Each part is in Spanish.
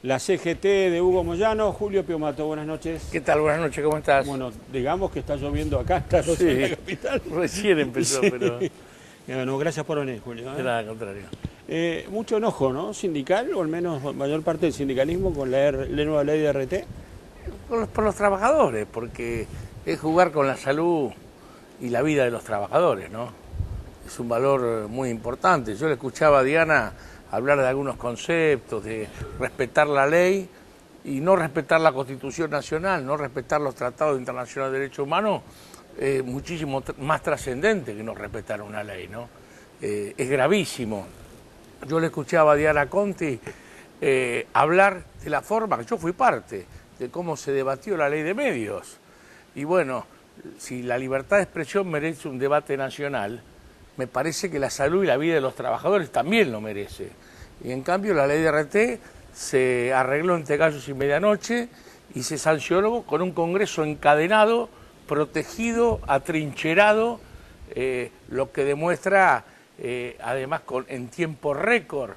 La CGT de Hugo Moyano, Julio Piomato, buenas noches. ¿Qué tal? Buenas noches, ¿cómo estás? Bueno, digamos que está lloviendo acá, está en la capital. Recién empezó, sí. pero... Bueno, gracias por venir, Julio. Nada, al contrario. Mucho enojo, ¿no? Sindical, o al menos mayor parte del sindicalismo con la nueva ley de RT. Por los trabajadores, porque es jugar con la salud y la vida de los trabajadores, ¿no? Es un valor muy importante. Yo le escuchaba a Diana hablar de algunos conceptos, de respetar la ley y no respetar la Constitución Nacional, no respetar los tratados internacionales de derechos humanos, muchísimo más trascendente que no respetar una ley, ¿no? Es gravísimo. Yo le escuchaba a Diana Conti hablar de la forma, que yo fui parte, de cómo se debatió la ley de medios. Y bueno, si la libertad de expresión merece un debate nacional, me parece que la salud y la vida de los trabajadores también lo merece. Y en cambio la ley de RT se arregló entre gallos y medianoche y se sancionó con un Congreso encadenado, protegido, atrincherado, lo que demuestra, además en tiempo récord,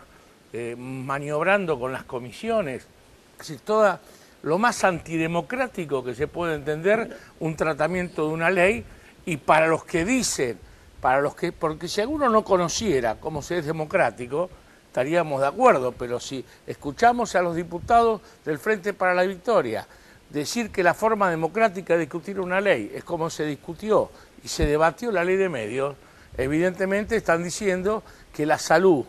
maniobrando con las comisiones, es decir, toda lo más antidemocrático que se puede entender un tratamiento de una ley. Y para los que dicen, porque si alguno no conociera cómo se es democrático, estaríamos de acuerdo, pero si escuchamos a los diputados del Frente para la Victoria decir que la forma democrática de discutir una ley es como se discutió y se debatió la ley de medios, evidentemente están diciendo que la salud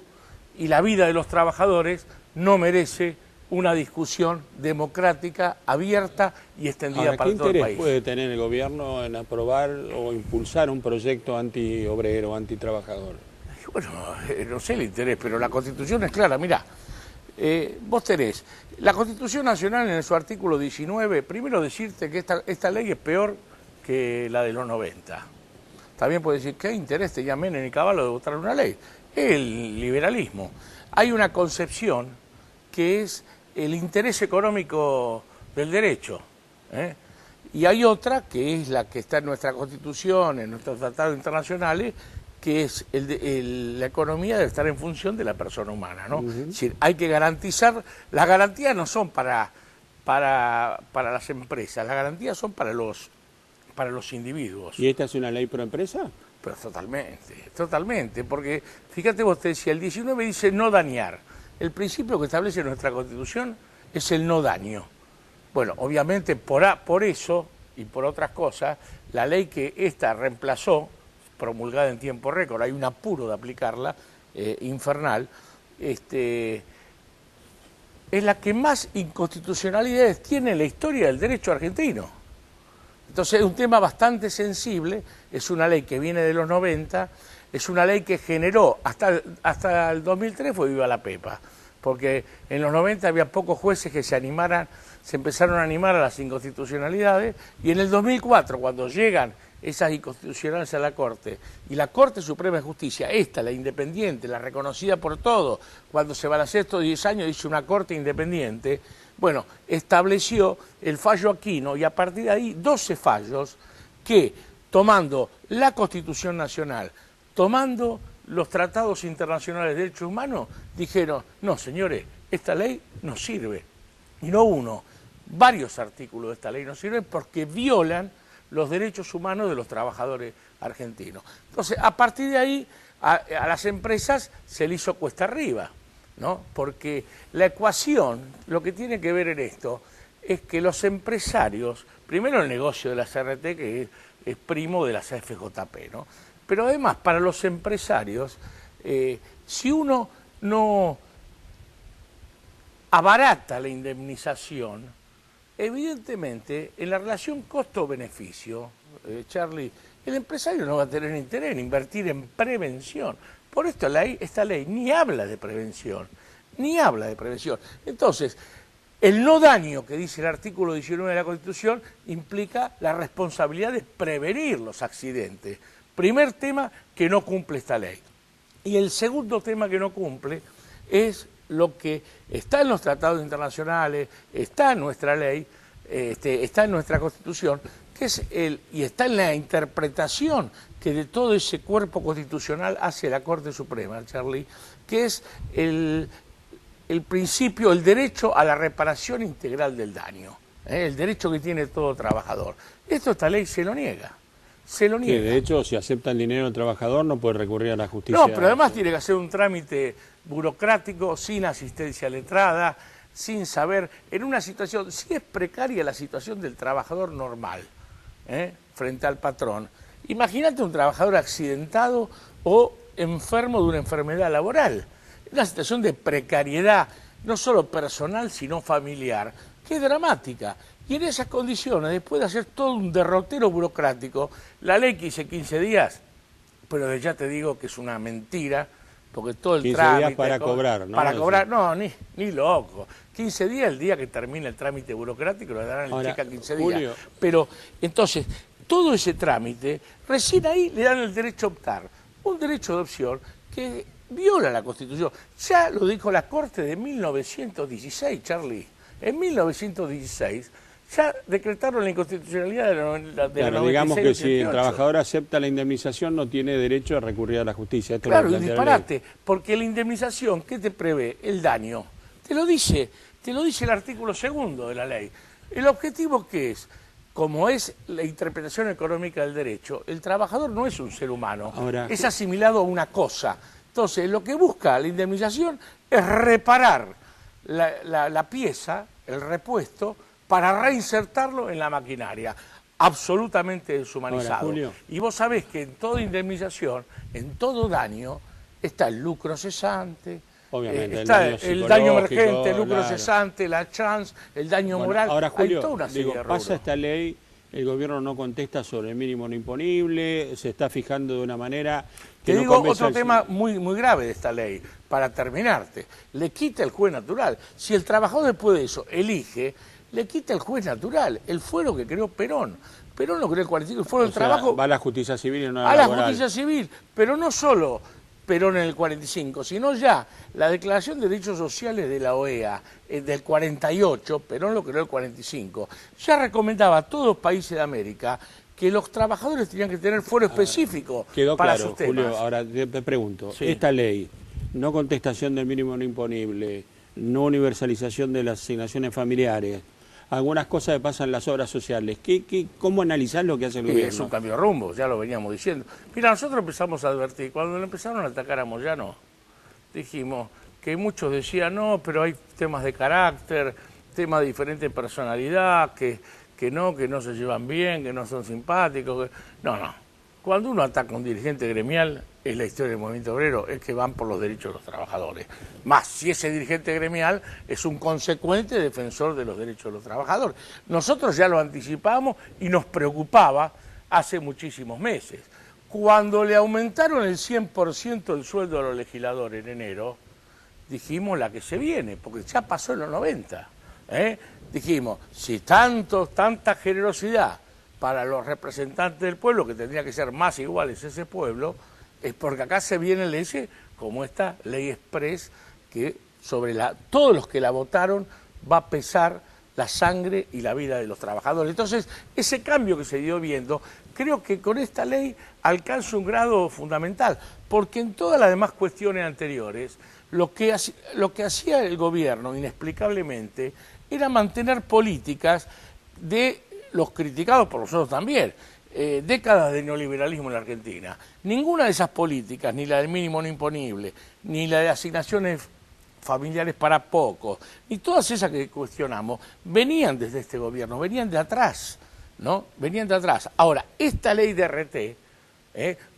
y la vida de los trabajadores no merece una discusión democrática, abierta y extendida para todo el país. ¿Qué interés puede tener el gobierno en aprobar o impulsar un proyecto antiobrero, antitrabajador? Bueno, no sé el interés, pero la Constitución es clara. Mirá, vos tenés la Constitución Nacional en su artículo 19, primero decirte que esta ley es peor que la de los 90. También puede decir, ¿qué interés tenía Menem y Cavallo de votar una ley? El liberalismo. Hay una concepción que es el interés económico del derecho, y hay otra que es la que está en nuestra Constitución, en nuestros tratados internacionales, que es la economía debe estar en función de la persona humana, ¿no? Es decir, hay que garantizar, las garantías no son para las empresas, las garantías son para los individuos. ¿Y esta es una ley pro empresa? Pero totalmente, porque fíjate vos, te decía, el 19 dice no dañar. El principio que establece nuestra Constitución es el no daño. Bueno, obviamente por eso y por otras cosas, la ley que esta reemplazó, promulgada en tiempo récord, hay un apuro de aplicarla, infernal, es la que más inconstitucionalidades tiene en la historia del derecho argentino. Entonces es un tema bastante sensible, es una ley que viene de los 90, es una ley que generó, hasta el 2003 fue viva la pepa, porque en los 90 había pocos jueces que se empezaron a animar a las inconstitucionalidades, y en el 2004, cuando llegan esas inconstitucionales a la Corte, y la Corte Suprema de Justicia, la independiente, la reconocida por todos, cuando se van a hacer estos 10 años, dice una Corte independiente, bueno, estableció el fallo Aquino, y a partir de ahí 12 fallos que, tomando la Constitución Nacional, tomando los tratados internacionales de derechos humanos, dijeron, no señores, esta ley no sirve. Y no uno, varios artículos de esta ley no sirven porque violan los derechos humanos de los trabajadores argentinos. Entonces, a partir de ahí, a las empresas se le hizo cuesta arriba, ¿no? Porque la ecuación, lo que tiene que ver en esto, es que los empresarios, primero el negocio de la CRT, que es primo de las AFJP, ¿no? Pero además, para los empresarios, si uno no abarata la indemnización, evidentemente, en la relación costo-beneficio, Charlie, el empresario no va a tener interés en invertir en prevención. Por esto esta ley ni habla de prevención, ni habla de prevención. Entonces, el no daño que dice el artículo 19 de la Constitución implica la responsabilidad de prevenir los accidentes. Primer tema que no cumple esta ley. Y el segundo tema que no cumple es lo que está en los tratados internacionales, está en nuestra ley, está en nuestra Constitución, que es y está en la interpretación que de todo ese cuerpo constitucional hace la Corte Suprema, Charlie, que es el principio, el derecho a la reparación integral del daño, el derecho que tiene todo trabajador. Esta ley se lo niega. Se lo niega. Que de hecho, si acepta el dinero del trabajador, no puede recurrir a la justicia. No, pero además tiene que hacer un trámite burocrático, sin asistencia letrada, sin saber, en una situación, si es precaria la situación del trabajador normal, frente al patrón, imagínate un trabajador accidentado o enfermo de una enfermedad laboral, una situación de precariedad, no solo personal, sino familiar, que es dramática. Y en esas condiciones, después de hacer todo un derrotero burocrático, la ley que dice 15 días, pero ya te digo que es una mentira, porque todo el 15 trámite... días para cobrar, ¿no? Para cobrar, no, ni loco. 15 días, el día que termine el trámite burocrático, le darán el cheque a 15 días. Julio. Pero, entonces, todo ese trámite, recién ahí le dan el derecho a optar. Un derecho de opción que viola la Constitución. Ya lo dijo la Corte de 1916, Charlie. En 1916... ya decretaron la inconstitucionalidad de la claro, 96, digamos que 88. si el trabajador acepta la indemnización no tiene derecho a recurrir a la justicia. Esto Claro, lo y plantea la disparate, porque la indemnización, ¿qué te prevé? El daño. Te lo dice el artículo 2 de la ley. ¿El objetivo qué es? Como es la interpretación económica del derecho, el trabajador no es un ser humano, Ahora, es asimilado a una cosa. Entonces, lo que busca la indemnización es reparar la pieza, el repuesto, para reinsertarlo en la maquinaria, absolutamente deshumanizado. Ahora, Julio. Y vos sabés que en toda indemnización, en todo daño, está el lucro cesante, obviamente, está el daño emergente, el lucro claro. cesante, la chance, el daño moral. Ahora, Julio, hay toda una serie de rubros. pasa esta ley, el gobierno no contesta sobre el mínimo no imponible, se está fijando de una manera que Te no digo convence otro al- tema muy grave de esta ley, para terminarte. Le quita el juez natural. Si el trabajador después de eso elige, le quita el juez natural, el fuero que creó Perón. Perón lo creó el 45, el fuero del O sea, trabajo va a la justicia civil y no a la a la laboral. justicia civil, pero no solo Perón en el 45, sino ya la Declaración de Derechos Sociales de la OEA del 48, Perón lo creó el 45, ya recomendaba a todos los países de América que los trabajadores tenían que tener fuero específico Quedó para claro, sus temas. Julio. Ahora te pregunto, Sí. esta ley, no contestación del mínimo no imponible, no universalización de las asignaciones familiares, algunas cosas que pasan en las obras sociales, ¿cómo analizar lo que hace el Y gobierno? es un cambio de rumbo, ya lo veníamos diciendo. Mira, nosotros empezamos a advertir, cuando lo empezaron a atacar a Moyano, dijimos que muchos decían, no, pero hay temas de carácter, temas de diferente personalidad, que no se llevan bien, que no son simpáticos. No. Cuando uno ataca a un dirigente gremial, es la historia del movimiento obrero, es que van por los derechos de los trabajadores. Más si ese dirigente gremial es un consecuente defensor de los derechos de los trabajadores. Nosotros ya lo anticipamos y nos preocupaba hace muchísimos meses. Cuando le aumentaron el 100% el sueldo a los legisladores en enero, dijimos la que se viene, porque ya pasó en los 90. Dijimos, si tanta generosidad para los representantes del pueblo, que tendría que ser más iguales a ese pueblo, es porque acá se vienen leyes como esta ley express, que sobre todos los que la votaron va a pesar la sangre y la vida de los trabajadores. Entonces, ese cambio que se dio viendo, creo que con esta ley alcanza un grado fundamental, porque en todas las demás cuestiones anteriores, lo que hacía el gobierno, inexplicablemente, era mantener políticas de los criticados por nosotros también, décadas de neoliberalismo en la Argentina. Ninguna de esas políticas, ni la del mínimo no imponible, ni la de asignaciones familiares para pocos, ni todas esas que cuestionamos, venían desde este gobierno, venían de atrás, ¿no? Venían de atrás. Ahora, esta ley de RT,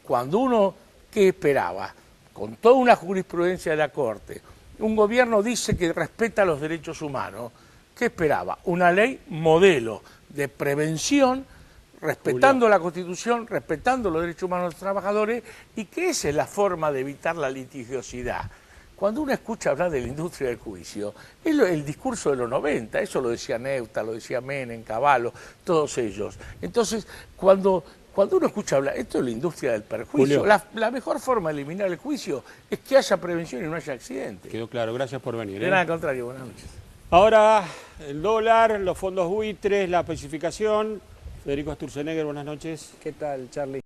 cuando uno, ¿qué esperaba? Con toda una jurisprudencia de la Corte, un gobierno dice que respeta los derechos humanos, ¿qué esperaba? Una ley modelo de prevención, respetando la Constitución, respetando los derechos humanos de los trabajadores, y que esa es la forma de evitar la litigiosidad. Cuando uno escucha hablar de la industria del juicio, es el discurso de los 90, eso lo decía Neuta, lo decía Menem, Cavallo, todos ellos. Entonces, cuando uno escucha hablar, esto es la industria del perjuicio, la mejor forma de eliminar el juicio es que haya prevención y no haya accidentes. Quedó claro, gracias por venir. De nada, al contrario, buenas noches. Ahora, el dólar, los fondos buitres, la especificación. Federico Sturzenegger, buenas noches. ¿Qué tal, Charlie?